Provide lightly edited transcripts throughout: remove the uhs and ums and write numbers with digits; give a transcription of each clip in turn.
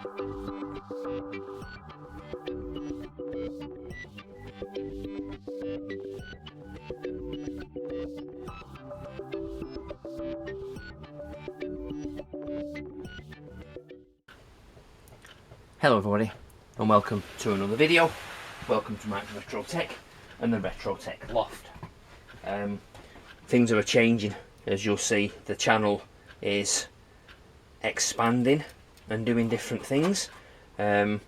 Hello everybody and welcome to another video. Welcome to my Retro Tech and the Retro Tech Loft. Things are changing, as you'll see. The channel is expanding and doing different things. I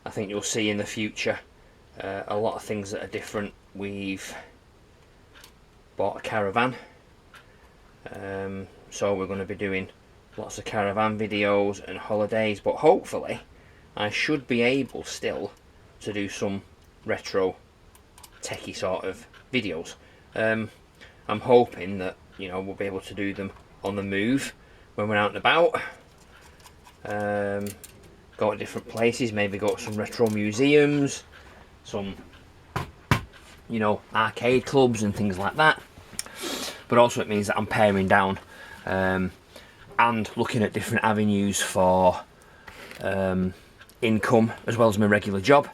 think you'll see in the future a lot of things that are different. We've bought a caravan, so we're going to be doing lots of caravan videos and holidays, but hopefully I should be able still to do some retro techie sort of videos. I'm hoping that, you know, we'll be able to do them on the move when we're out and about. Go to different places, maybe go to some retro museums, some, you know, arcade clubs and things like that. But also it means that I'm paring down and looking at different avenues for income, as well as my regular job,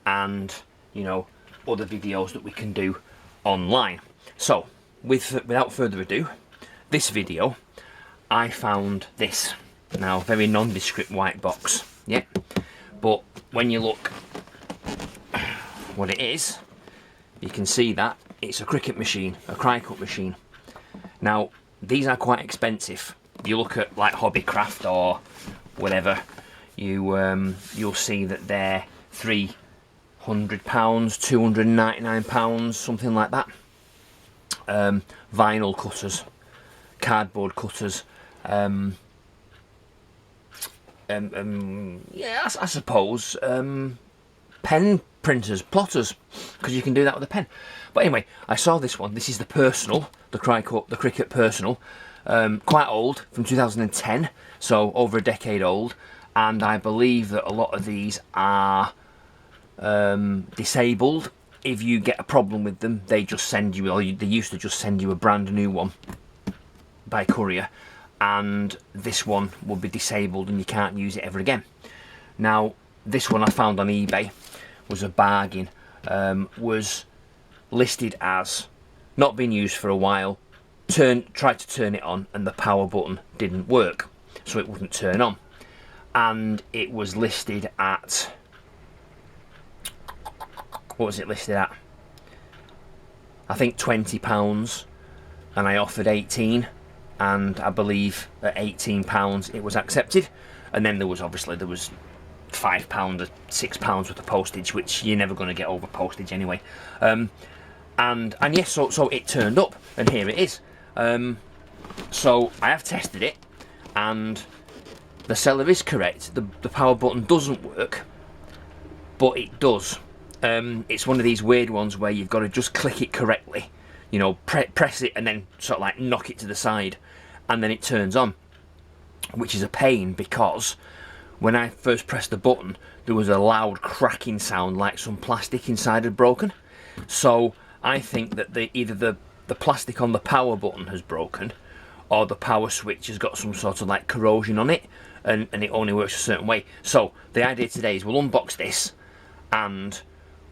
and, you know, other videos that we can do online. So without further ado, this video, I found this. Now, very nondescript white box, yeah, but when you look what it is, you can see that it's a Cricut machine, a Cricut machine. Now, these are quite expensive. You look at like Hobbycraft or whatever, you'll see that they're £300, £299, something like that. Vinyl cutters, cardboard cutters, yeah, I suppose pen printers, plotters, because you can do that with a pen. But anyway, I saw this one. This is the Personal, the Cricut Personal, quite old, from 2010, so over a decade old. And I believe that a lot of these are disabled. If you get a problem with them, they just send you, or they used to just send you a brand new one by courier, and this one will be disabled and you can't use it ever again. Now, this one I found on eBay was a bargain. Was listed as not been used for a while. Tried to turn it on and the power button didn't work, so it wouldn't turn on. And it was listed at, what was it listed at? I think £20, and I offered 18, and I believe at £18 it was accepted. And then there was £5 or £6 worth of postage, which you're never going to get over postage anyway. And yes, so it turned up, and here it is. So I have tested it, and the seller is correct. The power button doesn't work, but it does. It's one of these weird ones where you've got to just click it correctly, you know, press it and then sort of like knock it to the side, and then it turns on, which is a pain, because when I first pressed the button there was a loud cracking sound like some plastic inside had broken. So I think that either the plastic on the power button has broken, or the power switch has got some sort of like corrosion on it, and it only works a certain way. So the idea today is we'll unbox this and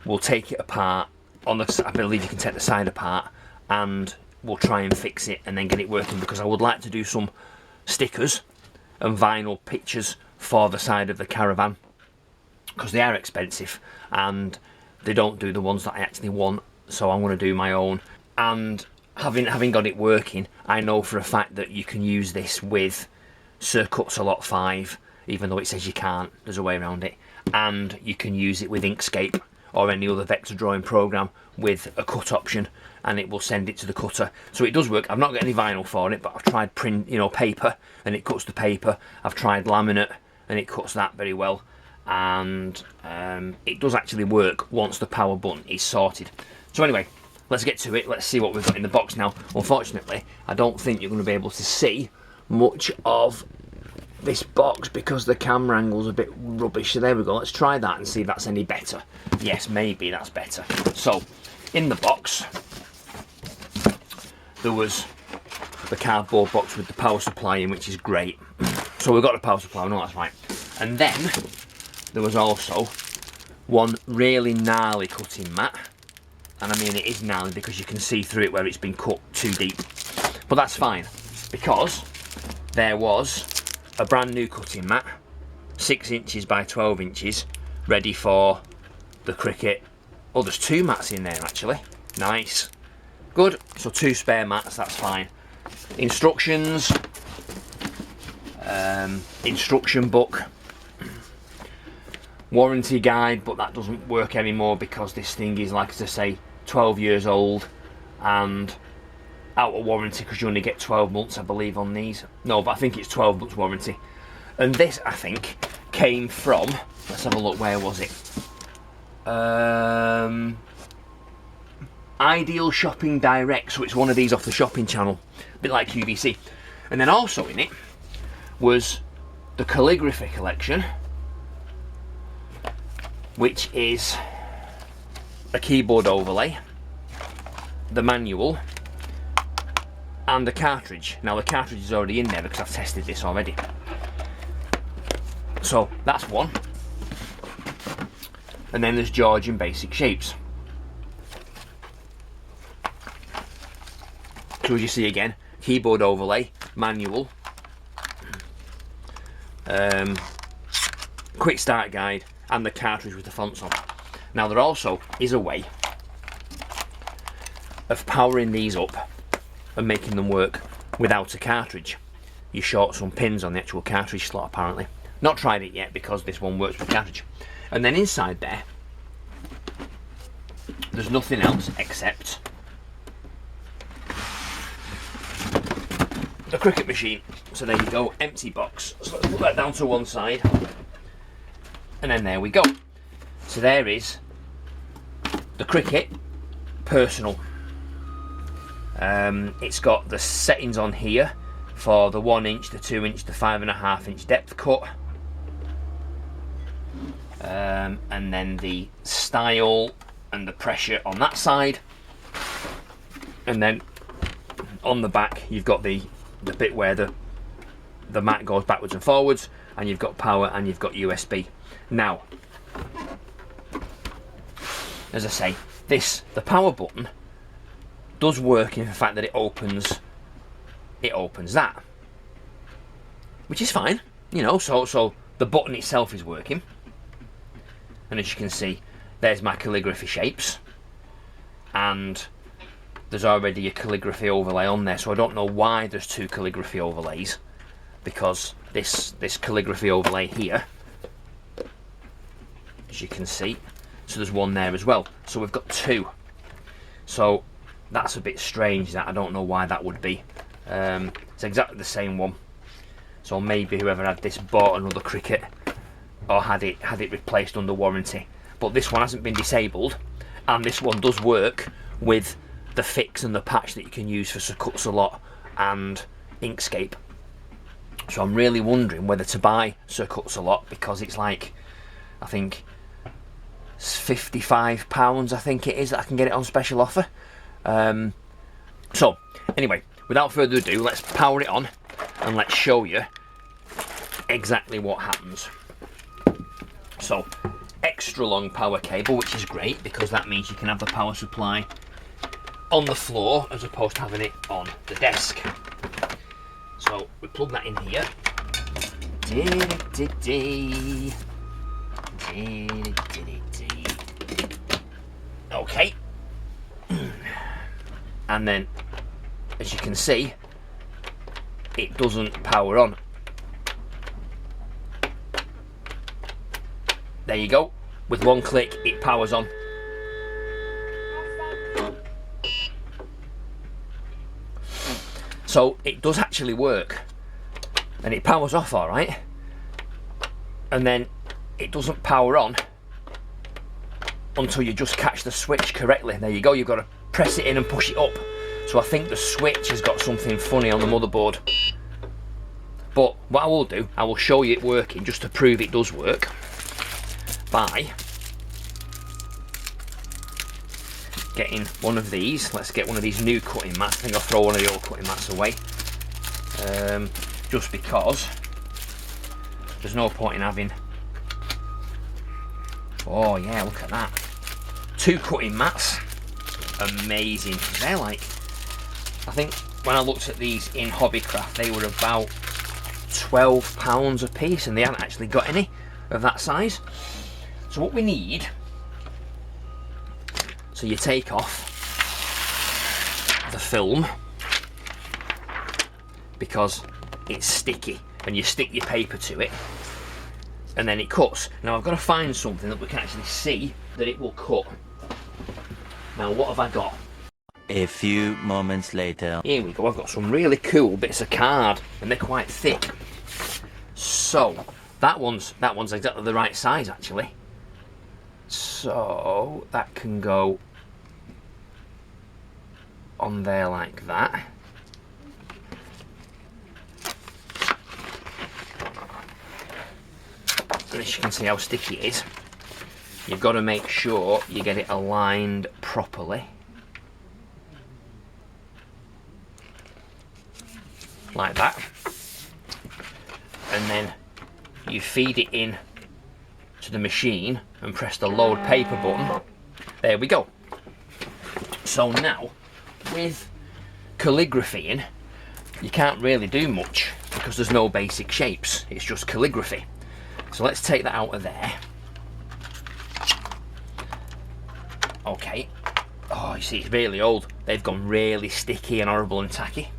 we'll take it apart. I believe you can take the side apart, and we'll try and fix it and then get it working, because I would like to do some stickers and vinyl pictures for the side of the caravan, because they are expensive and they don't do the ones that I actually want. So I'm going to do my own. And having got it working, I know for a fact that you can use this with Cricut Lot 5, even though it says you can't. There's a way around it. And you can use it with Inkscape or any other vector drawing program with a cut option, and it will send it to the cutter. So it does work. I've not got any vinyl for it, but I've tried paper, and it cuts the paper. I've tried laminate, and it cuts that very well. And it does actually work once the power button is sorted. So anyway, let's get to it. Let's see what we've got in the box now. Unfortunately, I don't think you're going to be able to see much of this box because the camera angle's a bit rubbish. So there we go. Let's try that and see if that's any better. Yes, maybe that's better. So in the box there was the cardboard box with the power supply in, which is great. So we've got the power supply. I know that's right. And then there was also one really gnarly cutting mat, and I mean it is gnarly because you can see through it where it's been cut too deep, but that's fine because there was a brand new cutting mat, 6 inches by 12 inches, ready for the Cricut. Oh, there's 2 mats in there actually. Nice, good. So 2 spare mats, that's fine. Instructions, instruction book, warranty guide, but that doesn't work anymore because this thing is, like, as I say, 12 years old and out of warranty because you only get 12 months I believe on these. No, but I think it's 12 months warranty. And this, I think, came from, let's have a look, where was it? Ideal Shopping Direct, so it's one of these off the shopping channel, a bit like QVC. And then also in it was the calligraphy collection, which is a keyboard overlay, the manual, and the cartridge. Now the cartridge is already in there because I've tested this already. So that's one. And then there's Georgian Basic Shapes. So as you see again, keyboard overlay, manual, quick start guide, and the cartridge with the fonts on. Now there also is a way of powering these up and making them work without a cartridge. You short some pins on the actual cartridge slot apparently. Not tried it yet because this one works with cartridge. And then inside there, there's nothing else except the Cricut machine. So there you go, empty box. So let's put that down to one side. And then there we go. So there is the Cricut Personal. It's got the settings on here for the 1 inch, the 2 inch, the 5.5 inch depth cut. And then the style and the pressure on that side. And then on the back you've got the bit where the mat goes backwards and forwards, and you've got power and you've got USB. Now, as I say, the power button does work in the fact that it opens that, which is fine, you know. So the button itself is working, and as you can see, there's my calligraphy shapes, and there's already a calligraphy overlay on there. So I don't know why there's 2 calligraphy overlays, because this calligraphy overlay here, as you can see, so there's one there as well. So we've got 2. So that's a bit strange. That I don't know why that would be. It's exactly the same one. So maybe whoever had this bought another Cricut or had it replaced under warranty. But this one hasn't been disabled, and this one does work with the fix and the patch that you can use for Cricut Lot and Inkscape. So I'm really wondering whether to buy Cricut Lot, because it's like, I think it's £55 I think it is that I can get it on special offer. So anyway, without further ado, let's power it on and let's show you exactly what happens. So extra long power cable, which is great because that means you can have the power supply on the floor as opposed to having it on the desk. So we plug that in here. Okay. And then, as you can see, it doesn't power on. There you go. With one click, it powers on. So it does actually work, and it powers off all right, and then it doesn't power on until you just catch the switch correctly. There you go, you've got to press it in and push it up. So I think the switch has got something funny on the motherboard. But what I will do, I will show you it working just to prove it does work by getting one of these. Let's get one of these new cutting mats. I think I'll throw one of the old cutting mats away, just because there's no point in having... Oh yeah, look at that. 2 cutting mats. Amazing. They're like... I think when I looked at these in Hobbycraft, they were about £12 a piece, and they haven't actually got any of that size. So what we need... So you take off the film, because it's sticky, and you stick your paper to it, and then it cuts. Now I've got to find something that we can actually see that it will cut. Now what have I got? A few moments later. Here we go, I've got some really cool bits of card, and they're quite thick. So that one's exactly the right size actually. So that can go on there like that. And as you can see how sticky it is, you've got to make sure you get it aligned properly. Like that. And then you feed it in to the machine and press the load paper button. There we go. So now, with calligraphy in, you can't really do much because there's no basic shapes. It's just calligraphy. So let's take that out of there. Okay. Oh, you see, it's really old. They've gone really sticky and horrible and tacky.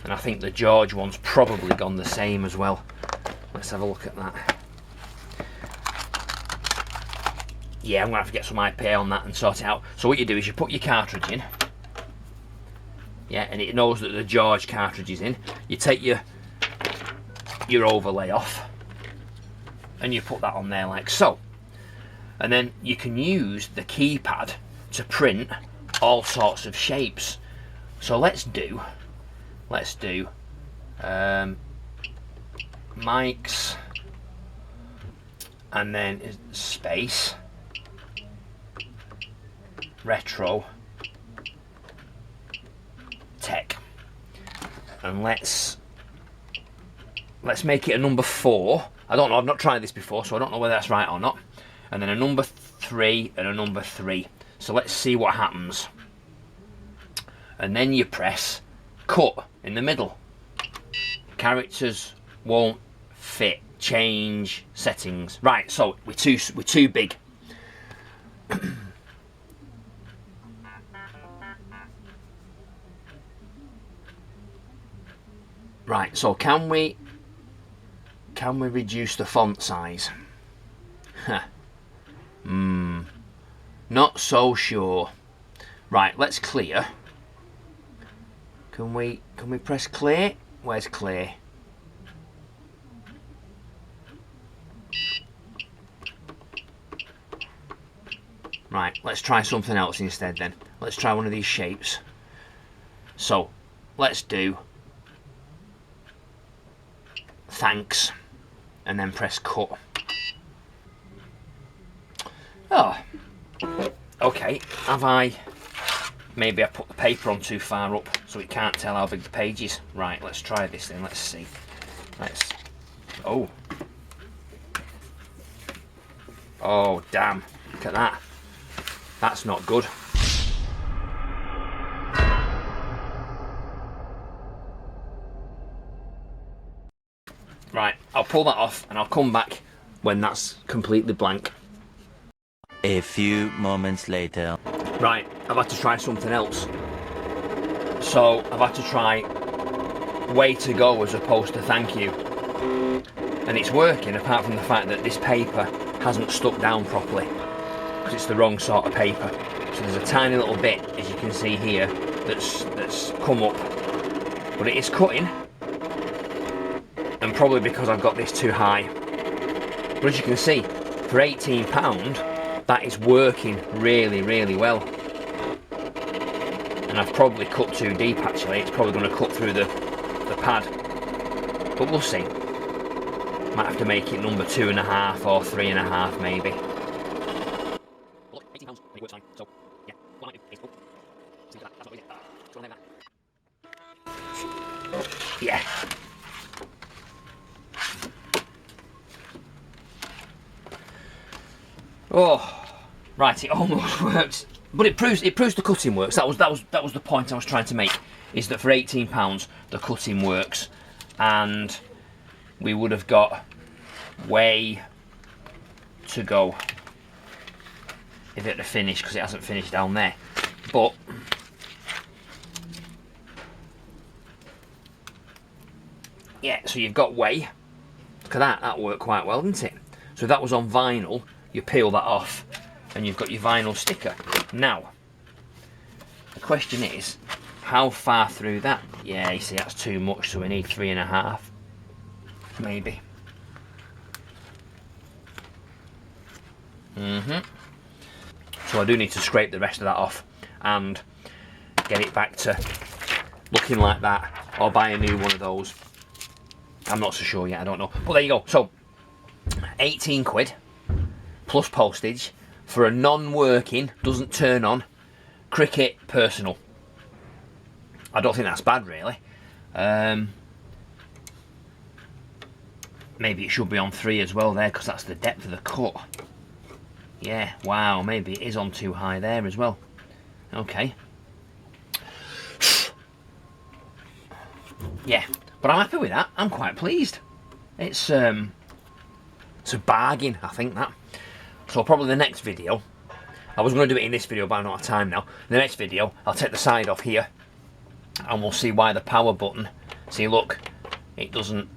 And I think the George one's probably gone the same as well. Let's have a look at that. Yeah, I'm going to have to get some IPA on that and sort it out. So what you do is you put your cartridge in. Yeah, and it knows that the George cartridge is in. You take your overlay off and you put that on there like so. And then you can use the keypad to print all sorts of shapes. So let's do Mike's, and then space retro tech, and let's make it a number 4. I don't know, I've not tried this before, so I don't know whether that's right or not. And then a number 3 and a number 3. So let's see what happens. And then you press cut in the middle. Characters won't fit. Change settings. Right, so we're too big. Right, so can we reduce the font size? Huh. Not so sure. Right, let's clear. Can we press clear? Where's clear? Right, let's try something else instead then. Let's try one of these shapes. So, let's do thanks, and then press cut. Oh, okay. Maybe I put the paper on too far up so it can't tell how big the page is. Right, let's try this then. Let's see. Oh, damn. Look at that. That's not good. Right, I'll pull that off and I'll come back when that's completely blank. A few moments later. Right, I've had to try something else. So I've had to try way to go as opposed to thank you. And it's working, apart from the fact that this paper hasn't stuck down properly because it's the wrong sort of paper. So there's a tiny little bit, as you can see here, that's come up, but it is cutting, and probably because I've got this too high. But as you can see, for £18, that is working really, really well. And I've probably cut too deep actually. It's probably going to cut through the pad, but we'll see. Might have to make it number 2.5 or 3.5 maybe. Look, £18, and it works fine. So yeah, what I might do is, that's what we did. Yeah, Oh, right, it almost works, but it proves the cutting works. That was the point I was trying to make, is that for £18 the cutting works, and we would have got way to go if it had finished, because it hasn't finished down there. But yeah, so you've got way. Look at that, that worked quite well, didn't it? So if that was on vinyl, you peel that off and you've got your vinyl sticker. Now, the question is, how far through that? Yeah, you see, that's too much, so we need 3.5, maybe. So I do need to scrape the rest of that off and get it back to looking like that, or buy a new one of those. I'm not so sure yet, I don't know. But there you go. So 18 quid plus postage for a non-working, doesn't turn on Cricut Personal. I don't think that's bad, really. Maybe it should be on 3 as well there, because that's the depth of the cut. Yeah, wow, maybe it is on too high there as well. Okay. Yeah, but I'm happy with that. I'm quite pleased. It's a bargain, I think, that. So probably the next video, I was going to do it in this video, but I'm not out of time now. The next video, I'll take the side off here, and we'll see why the power button, see, look, it doesn't.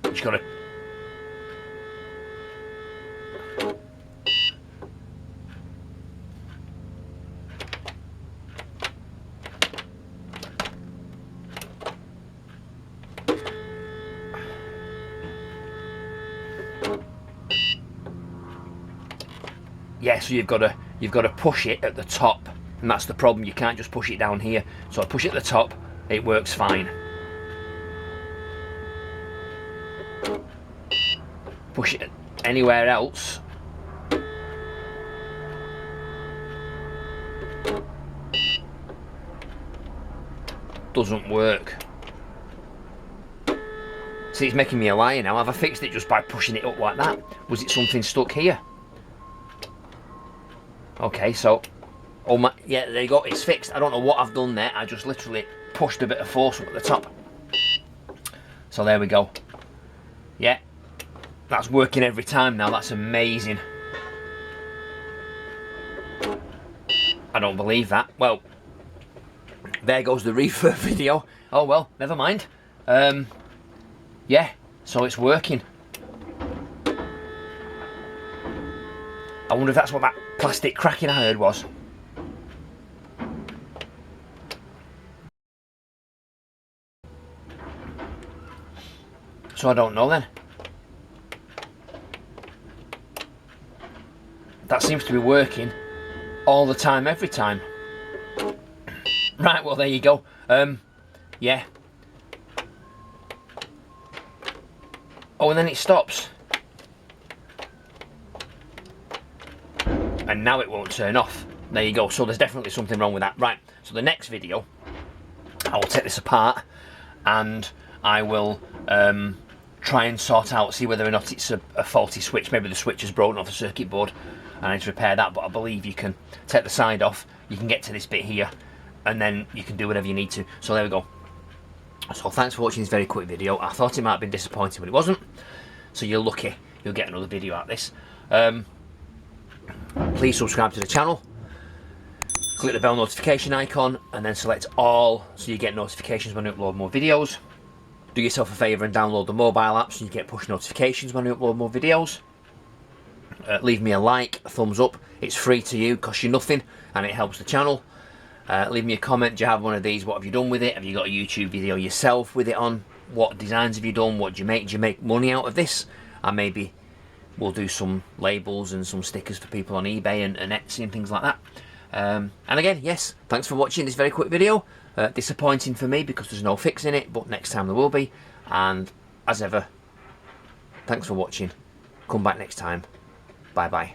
Just got to. Yeah, so you've got to push it at the top, and that's the problem. You can't just push it down here. So I push it at the top, it works fine. Push it anywhere else, doesn't work. See, it's making me a liar now. Have I fixed it just by pushing it up like that? Was it something stuck here? Okay, so, oh my, yeah, there you go, it's fixed. I don't know what I've done there. I just literally pushed a bit of force up at the top. So there we go. Yeah, that's working every time now. That's amazing. I don't believe that. Well, there goes the refurb video. Oh well, never mind. Yeah, so it's working. I wonder if that's what that plastic cracking I heard was. So I don't know then. That seems to be working all the time, every time. Right, well there you go. Yeah. Oh, and then it stops. And now it won't turn off. There you go. So there's definitely something wrong with that. Right, so the next video, I will take this apart and I will try and sort out, see whether or not it's a faulty switch. Maybe the switch is broken off the circuit board and I need to repair that, but I believe you can take the side off, you can get to this bit here, and then you can do whatever you need to. So there we go. So thanks for watching this very quick video. I thought it might have been disappointing, but it wasn't. So you're lucky, you'll get another video out of this. Please subscribe to the channel, click the bell notification icon, and then select all so you get notifications when I upload more videos. Do yourself a favour and download the mobile app so you get push notifications when I upload more videos. Leave me a like, a thumbs up. It's free to you, costs you nothing, and it helps the channel. Leave me a comment. Do you have one of these? What have you done with it? Have you got a YouTube video yourself with it on? What designs have you done? What do you make? Do you make money out of this? And maybe we'll do some labels and some stickers for people on eBay and Etsy and things like that. And again, yes, thanks for watching this very quick video. Disappointing for me because there's no fixing it, but next time there will be. And as ever, thanks for watching. Come back next time. Bye bye.